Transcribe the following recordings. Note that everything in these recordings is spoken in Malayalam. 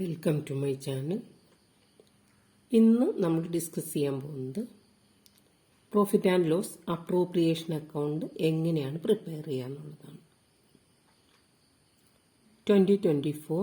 Welcome to my channel. ഇന്ന് നമ്മൾ ഡിസ്കസ് ചെയ്യാൻ പോകുന്നത് profit and loss appropriation account എങ്ങനെയാണ് പ്രിപ്പയർ ചെയ്യാന്നുള്ളതാണ്. 2024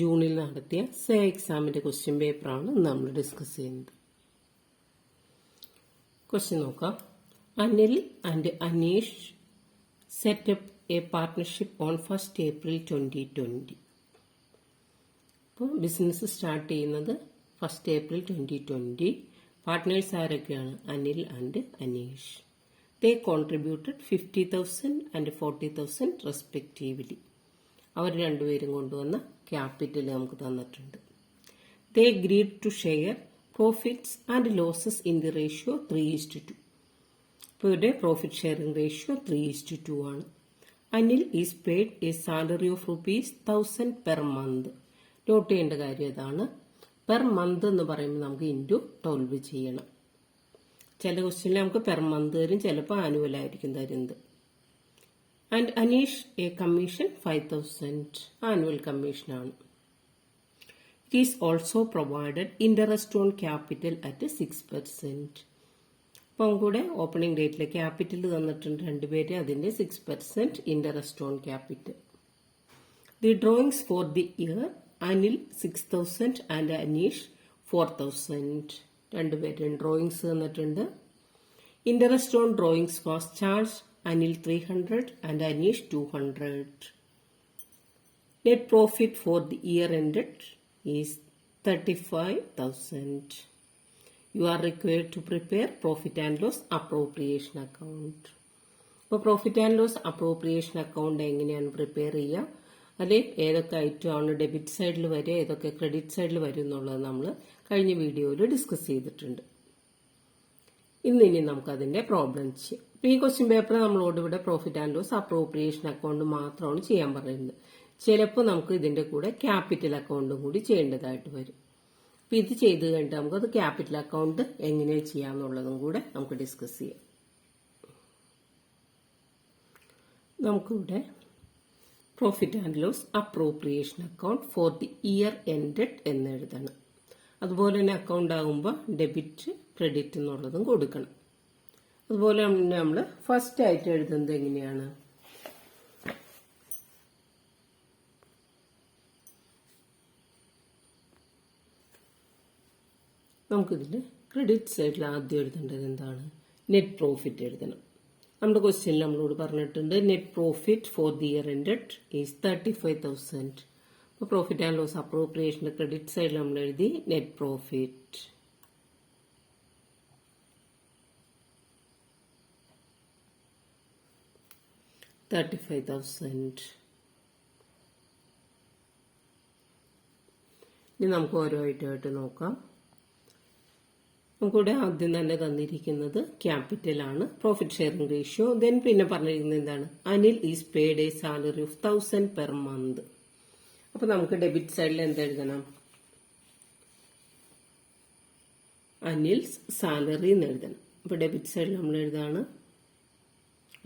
ജൂണിൽ നടത്തിയ സേ എക്സാമിന്റെ ക്വസ്റ്റ്യൻ പേപ്പറാണ് നമ്മൾ ഡിസ്കസ് ചെയ്യുന്നത്. ക്വസ്റ്റ്യൻ നോക്കാം. Anil and Aneesh set up a partnership on 1st April 2020. അപ്പോൾ ബിസിനസ് സ്റ്റാർട്ട് ചെയ്യുന്നത് 1st April 2020. പാർട്ട്നേഴ്സ് ആരൊക്കെയാണ്? Anil and Anish. They contributed 50,000 and 40,000 respectively. അവർ രണ്ടുപേരും കൊണ്ടുവന്ന ക്യാപിറ്റൽ നമുക്ക് തന്നിട്ടുണ്ട്. They agreed to share profits and losses in the ratio 3:2. ഇപ്പോൾ ഇവിടെ പ്രോഫിറ്റ് ഷെയറിംഗ് റേഷ്യോ 3:2 ആണ്. Anil is paid a salary of ₹1,000 per month. Note ചെയ്യേണ്ട കാര്യം ഇതാണ്, പെർ മന്ത് എന്ന് പറയുമ്പോൾ നമുക്ക് ഇൻറ്റു 12 ചെയ്യണം. ചില ക്വസ്റ്റ്യനിൽ നമുക്ക് പെർ മന്ത് തരും, ചിലപ്പോൾ ആനുവൽ ആയിരിക്കും തരുന്നത്. And Anish a commission 5,000 annual കമ്മീഷനാണ്. It is also provided interest on capital at 6%. അപ്പം കൂടെ ഓപ്പണിംഗ് ഡേറ്റിലെ ക്യാപിറ്റൽ തന്നിട്ടുണ്ട് രണ്ടുപേരെ, അതിന്റെ 6% interest on capital. The drawings four the year Anil 6,000 and Aneesh 4,000. രണ്ടുപേരും ഡ്രോയിങ്സ് തന്നിട്ടുണ്ട്. Interest on drawings was charge Anil 300 and Aneesh 200. Net profit for the year ended is 35,000. You are required to prepare profit and loss appropriation account. അപ്പോൾ profit and loss appropriation account എങ്ങനെയാണ് പ്രിപ്പയർ ചെയ്യുക, അതിൽ ഏതൊക്കെ ഐറ്റം ആണ് ഡെബിറ്റ് സൈഡിൽ വരെ ഏതൊക്കെ ക്രെഡിറ്റ് സൈഡിൽ വരും എന്നുള്ളത് നമ്മൾ കഴിഞ്ഞ വീഡിയോയിൽ ഡിസ്കസ് ചെയ്തിട്ടുണ്ട്. ഇനി നമുക്കതിന്റെ പ്രോബ്ലം ചെയ്യാം. അപ്പോൾ ഈ ക്വസ്റ്റ്യൻ പേപ്പർ നമ്മളോട് ഇവിടെ profit and loss appropriation account മാത്രമാണ് ചെയ്യാൻ പറയുന്നത്. ചിലപ്പോൾ നമുക്ക് ഇതിന്റെ കൂടെ ക്യാപിറ്റൽ അക്കൗണ്ടും കൂടി ചെയ്യേണ്ടതായിട്ട് വരും. അപ്പം ഇത് ചെയ്ത് കഴിഞ്ഞിട്ട് നമുക്കത് ക്യാപിറ്റൽ അക്കൗണ്ട് എങ്ങനെ ചെയ്യാമെന്നുള്ളതും കൂടെ നമുക്ക് ഡിസ്കസ് ചെയ്യാം. നമുക്കിവിടെ profit and loss appropriation account for the year ended എന്ന് എഴുതണം. അതുപോലെ തന്നെ അക്കൗണ്ട് ആകുമ്പോൾ ഡെബിറ്റ് ക്രെഡിറ്റ് എന്നുള്ളതും കൊടുക്കണം. അതുപോലെ തന്നെ നമ്മൾ ഫസ്റ്റ് ആയിട്ട് എഴുതുന്നത് എങ്ങനെയാണ്? നമുക്കിതിൽ ക്രെഡിറ്റ് സൈഡിൽ ആദ്യം എഴുതേണ്ടത് എന്താണ്? നെറ്റ് പ്രോഫിറ്റ് എഴുതണം. നമ്മുടെ ക്വസ്റ്റ്യനിൽ നമ്മളോട് പറഞ്ഞിട്ടുണ്ട് net profit for the year ended is 35,000. അപ്പോൾ പ്രോഫിറ്റ് ആൻഡ് ലോസ് അപ്രോപ്രിയേഷന്റെ ക്രെഡിറ്റ് സൈഡിൽ നമ്മൾ എഴുതി നെറ്റ് പ്രോഫിറ്റ്. $35,000. ഇനി നമുക്ക് ഓരോ ഐറ്റമായിട്ട് നോക്കാം. നമുക്കിവിടെ ആദ്യം തന്നെ തന്നിരിക്കുന്നത് ക്യാപിറ്റൽ ആണ്, പ്രോഫിറ്റ് ഷെയറിംഗ് റേഷ്യോ. ദെൻ പിന്നെ പറഞ്ഞിരിക്കുന്നത് എന്താണ്? Anil is paid a salary of 1,000 per month. അപ്പൊ നമുക്ക് ഡെബിറ്റ് സൈഡിൽ എന്തെഴുതണം? അനിൽസ് സാലറി എന്ന് എഴുതണം. അപ്പൊ ഡെബിറ്റ് സൈഡിൽ നമ്മൾ എഴുതാണ്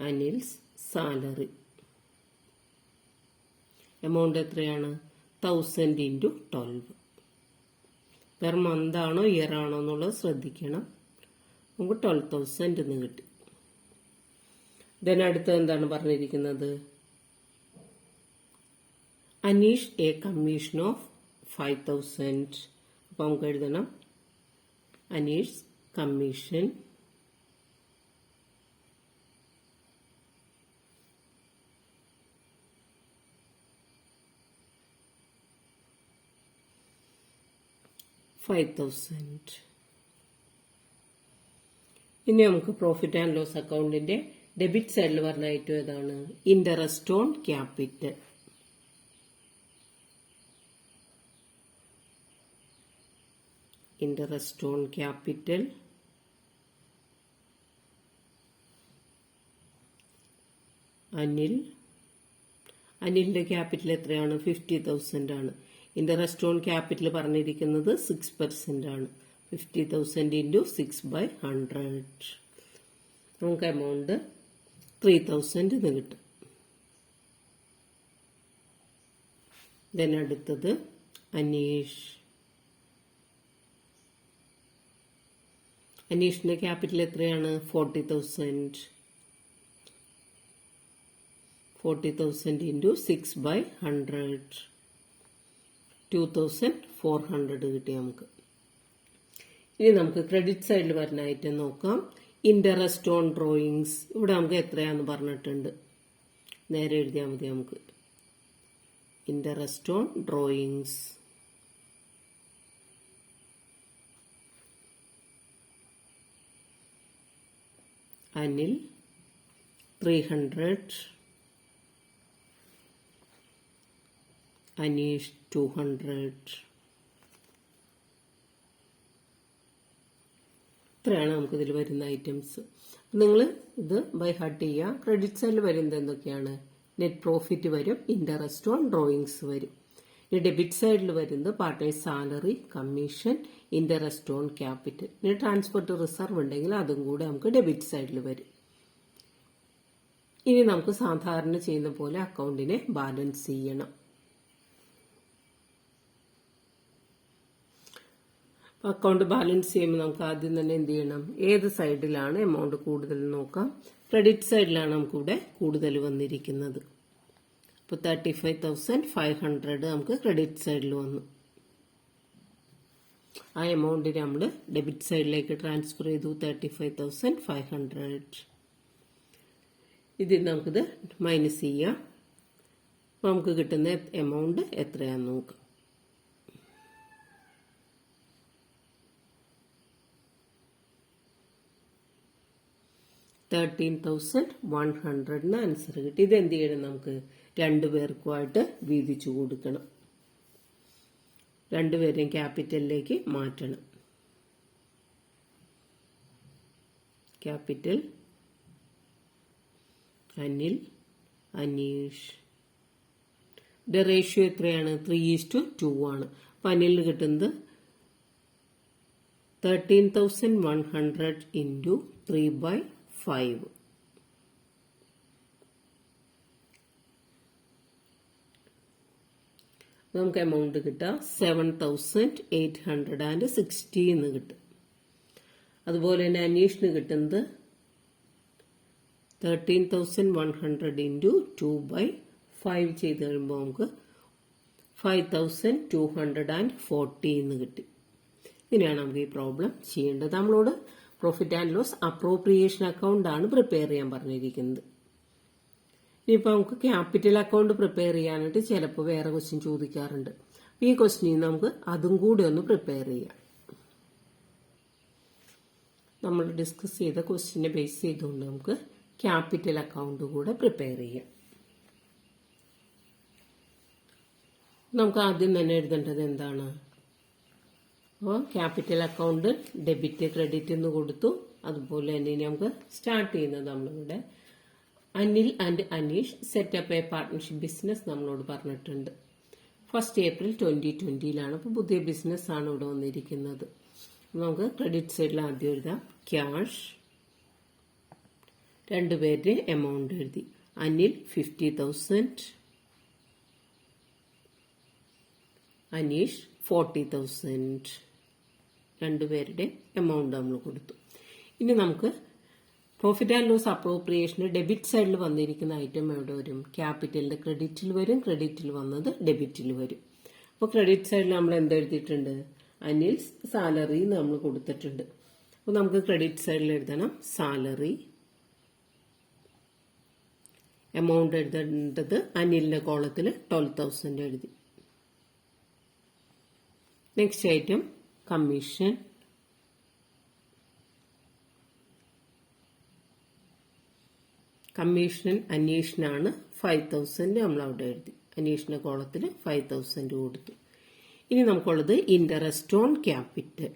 അനിൽസ് സാലറി. എമൗണ്ട് എത്രയാണ്? 1,000 ഇൻറ്റു 12. പെർ മന്ത് ആണോ ഇയർ ആണോ എന്നുള്ളത് ശ്രദ്ധിക്കണം. നമുക്ക് 12,000 എന്ന് കിട്ടി. ദെൻ അടുത്ത എന്താണ് പറഞ്ഞിരിക്കുന്നത്? Anish a commission of 5,000. അപ്പൊ നമുക്ക് എഴുതണം അനീഷ് കമ്മീഷൻ $5,000. ഇനി നമുക്ക് പ്രോഫിറ്റ് ആൻഡ് ലോസ് അക്കൗണ്ടിന്റെ ഡെബിറ്റ് സൈഡിൽ പറഞ്ഞ ഐറ്റം ഏതാണ്? Interest on capital. Interest on capital അനിലിന്റെ ക്യാപിറ്റൽ എത്രയാണ്? 50,000 ആണ്. ഇൻട്രസ്റ്റ് ഓൺ ക്യാപിറ്റൽ പറഞ്ഞിരിക്കുന്നത് 6% ആണ്. 50,000 ഇൻറ്റു 6/100. നമുക്ക് എമൗണ്ട് 3,000 എന്ന് കിട്ടും. ദെൻ അടുത്തത് അനീഷ്. അനീഷിന്റെ ക്യാപിറ്റൽ എത്രയാണ്? 40,000. 40,000 into 6/100. 2,400 കിട്ടി നമുക്ക്. ഇനി നമുക്ക് ക്രെഡിറ്റ് സൈഡിൽ വരുന്ന ഐറ്റം നോക്കാം. Interest on drawings. ഇവിടെ നമുക്ക് എത്രയാന്ന് പറഞ്ഞിട്ടുണ്ട്. നേരെ എഴുതിയാൽ മതി നമുക്ക്. Interest on drawings. Anil 300. Aneesh 200. ഇത്രയാണ് നമുക്കിതിൽ വരുന്ന ഐറ്റംസ്. നിങ്ങൾ ഇത് ബൈ ഹാർട്ട് ചെയ്യുക. ക്രെഡിറ്റ് സൈഡിൽ വരുന്നത് എന്തൊക്കെയാണ്? നെറ്റ് പ്രോഫിറ്റ് വരും, ഇൻട്രസ്റ്റ് ഓൺ ഡ്രോയിങ്സ് വരും. ഇനി ഡെബിറ്റ് സൈഡിൽ വരുന്നത് partners salary, commission, interest on capital. ഇനി ട്രാൻസ്ഫർ ടു റിസർവ് ഉണ്ടെങ്കിൽ അതും കൂടെ നമുക്ക് ഡെബിറ്റ് സൈഡിൽ വരും. ഇനി നമുക്ക് സാധാരണ ചെയ്യുന്ന പോലെ അക്കൗണ്ടിനെ ബാലൻസ് ചെയ്യണം. അക്കൗണ്ട് ബാലൻസ് ചെയ്യുമ്പോൾ നമുക്ക് ആദ്യം തന്നെ എന്ത് ചെയ്യണം? ഏത് സൈഡിലാണ് എമൗണ്ട് കൂടുതൽ നോക്കാം. ക്രെഡിറ്റ് സൈഡിലാണ് നമുക്കിവിടെ കൂടുതൽ വന്നിരിക്കുന്നത്. അപ്പോൾ 35,500 നമുക്ക് ക്രെഡിറ്റ് സൈഡിൽ വന്നു. ആ എമൗണ്ടിനെ നമ്മൾ ഡെബിറ്റ് സൈഡിലേക്ക് ട്രാൻസ്ഫർ ചെയ്തു. 35,500. ഇതിൽ നമുക്കിത് മൈനസ് ചെയ്യാം. അപ്പോൾ നമുക്ക് കിട്ടുന്ന എമൗണ്ട് എത്രയാണെന്ന് നോക്കാം. 13,100 ആൻസർ കിട്ടി. ഇതെന്ത് ചെയ്യണം? നമുക്ക് രണ്ടുപേർക്കുമായിട്ട് വീതിച്ചു കൊടുക്കണം. രണ്ടുപേരെയും ക്യാപിറ്റലിലേക്ക് മാറ്റണം. ക്യാപിറ്റൽ അനിൽ, അനീഷ്. ഇത് റേഷ്യോ എത്രയാണ്? 3:2 ആണ്. അപ്പം അനിലിന് കിട്ടുന്നത് 13,100 into 3/5. നമുക്ക് എമൗണ്ട് കിട്ടുക 7,860 എന്ന് കിട്ടും. അതുപോലെ തന്നെ അനീഷിന് കിട്ടുന്നത് 13,100 into 2/5 ചെയ്ത് കഴിയുമ്പോൾ നമുക്ക് 5,240 എന്ന് കിട്ടി. ഇങ്ങനെയാണ് നമുക്ക് ഈ പ്രോബ്ലം ചെയ്യേണ്ടത്. നമ്മളോട് profit and loss appropriation account ആണ് പ്രിപ്പയർ ചെയ്യാൻ പറഞ്ഞിരിക്കുന്നത്. ഇനിയിപ്പോൾ നമുക്ക് ക്യാപിറ്റൽ അക്കൗണ്ട് പ്രിപ്പയർ ചെയ്യാനായിട്ട് ചിലപ്പോൾ വേറെ ക്വസ്റ്റ്യൻ ചോദിക്കാറുണ്ട്. ഈ ക്വസ്റ്റ്യൻ നമുക്ക് അതും കൂടി ഒന്ന് പ്രിപ്പയർ ചെയ്യാം. നമ്മൾ ഡിസ്കസ് ചെയ്ത ക്വസ്റ്റ്യനെ ബേസ് ചെയ്തുകൊണ്ട് നമുക്ക് ക്യാപിറ്റൽ അക്കൗണ്ട് കൂടെ പ്രിപ്പയർ ചെയ്യാം. നമുക്ക് ആദ്യം തന്നെ എഴുതേണ്ടത് എന്താണ്? അപ്പോൾ ക്യാപിറ്റൽ അക്കൗണ്ട് ഡെബിറ്റ് ക്രെഡിറ്റ് എന്ന് കൊടുത്തു. അതുപോലെ തന്നെ നമുക്ക് സ്റ്റാർട്ട് ചെയ്യുന്നത് നമ്മളിവിടെ Anil and Aneesh set up a partnership business നമ്മളോട് പറഞ്ഞിട്ടുണ്ട്. 1 April 2020 അപ്പോൾ പുതിയ ബിസിനസ് ആണ് ഇവിടെ വന്നിരിക്കുന്നത്. നമുക്ക് ക്രെഡിറ്റ് സൈഡിൽ ആദ്യം എഴുതാം ക്യാഷ്. രണ്ടുപേരുടെ എമൗണ്ട് എഴുതി. അനിൽ 50,000, അനീഷ് 40,000. രണ്ടുപേരുടെ എമൗണ്ട് നമ്മൾ കൊടുത്തു. ഇനി നമുക്ക് പ്രോഫിറ്റ് ആൻഡ് ലോസ് അപ്രോപ്രിയേഷന് ഡെബിറ്റ് സൈഡിൽ വന്നിരിക്കുന്ന ഐറ്റം എവിടെ വരും? ക്യാപിറ്റലിന്റെ ക്രെഡിറ്റിൽ വരും. ക്രെഡിറ്റിൽ വന്നത് ഡെബിറ്റിൽ വരും. അപ്പോൾ ക്രെഡിറ്റ് സൈഡിൽ നമ്മൾ എന്തെഴുതിയിട്ടുണ്ട്? അനിൽ സാലറി നമ്മൾ കൊടുത്തിട്ടുണ്ട്. അപ്പോൾ നമുക്ക് ക്രെഡിറ്റ് സൈഡിൽ എഴുതണം സാലറി. എമൗണ്ട് എഴുതേണ്ടത് അനിലിന്റെ കോളത്തിൽ 12,000 എഴുതി. Next item commission. കമ്മീഷൻ അനീഷിനാണ് 5,000 നമ്മൾ അവിടെ എഴുതി. അനീഷിന്റെ കോളത്തിൽ 5,000 കൊടുത്തു. ഇനി നമുക്കുള്ളത് interest on capital.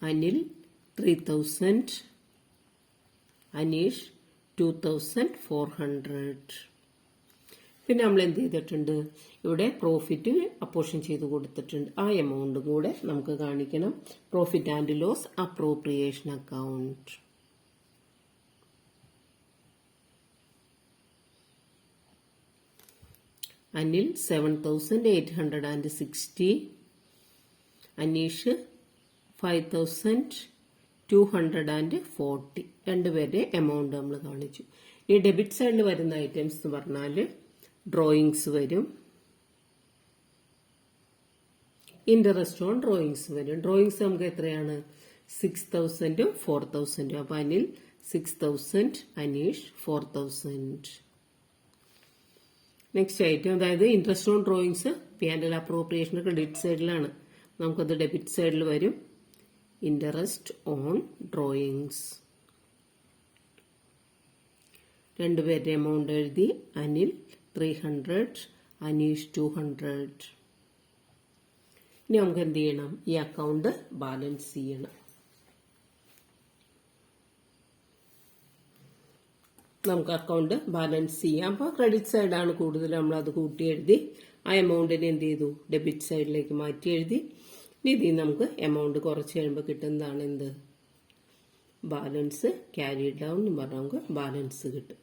Anil 3,000, Aneesh 2,400. പിന്നെ നമ്മൾ എന്ത് ചെയ്തിട്ടുണ്ട്? ഇവിടെ പ്രോഫിറ്റ് അപ്പോർഷൻ ചെയ്ത് കൊടുത്തിട്ടുണ്ട്. ആ എമൗണ്ട് കൂടെ നമുക്ക് കാണിക്കണം. Profit and loss appropriation account. Anil 7,860, Anish 5,240. രണ്ടുപേരുടെ എമൗണ്ട് നമ്മൾ കാണിച്ചു. ഈ ഡെബിറ്റ് സൈഡിൽ വരുന്ന ഐറ്റംസ് എന്ന് പറഞ്ഞാൽ ഡ്രോയിങ്സ് വരും, ഇൻട്രസ്റ്റ് ഓൺ ഡ്രോയിങ്സ് വരും. ഡ്രോയിങ്സ് നമുക്ക് എത്രയാണ്? 6,000 4,000. അപ്പൊ അനിൽ 6,000, അനീഷ് 4,000. നെക്സ്റ്റ് ഐറ്റം, അതായത് interest on drawings P&L appropriation credit സൈഡിലാണ്, നമുക്കത് ഡെബിറ്റ് സൈഡിൽ വരും. ഇൻട്രസ്റ്റ് ഓൺ ഡ്രോയിങ്സ് രണ്ടുപേരുടെ എമൗണ്ട് എഴുതി. അനിൽ 300, അനീഷ് 200. ഇനി നമുക്ക് എന്ത് ചെയ്യണം? ഈ അക്കൗണ്ട് ബാലൻസ് ചെയ്യണം. നമുക്ക് അക്കൗണ്ട് ബാലൻസ് ചെയ്യാം. അപ്പോൾ ക്രെഡിറ്റ് സൈഡാണ് കൂടുതൽ, നമ്മളത് കൂട്ടി എഴുതി. ആ എമൗണ്ടിനെ എന്ത് ചെയ്തു? ഡെബിറ്റ് സൈഡിലേക്ക് മാറ്റി എഴുതി. ഇതിൽ നമുക്ക് എമൗണ്ട് കുറച്ച് കഴിയുമ്പോൾ കിട്ടുന്നതാണ് എന്ത്? ബാലൻസ് ക്യാരി ഡൗൺ എന്ന് പറഞ്ഞാൽ നമുക്ക് ബാലൻസ് കിട്ടും.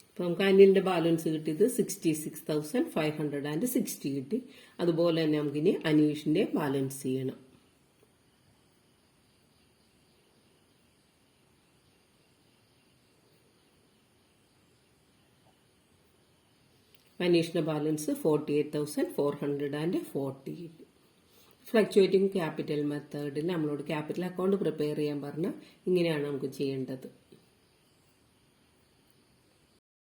അപ്പോൾ നമുക്ക് അനിലിന്റെ ബാലൻസ് കിട്ടിയത് 66,560 കിട്ടി. അതുപോലെ തന്നെ നമുക്കിനി അനീഷിന്റെ ബാലൻസ് ചെയ്യണം. അനീഷിന്റെ ബാലൻസ് 48,440 കിട്ടി. ഫ്ലക്ച്വേറ്റിംഗ് ക്യാപിറ്റൽ മെത്തേഡിൽ നമ്മളോട് ക്യാപിറ്റൽ അക്കൗണ്ട് പ്രിപ്പയർ ചെയ്യാൻ പറഞ്ഞാൽ ഇങ്ങനെയാണ് നമുക്ക് ചെയ്യേണ്ടത്.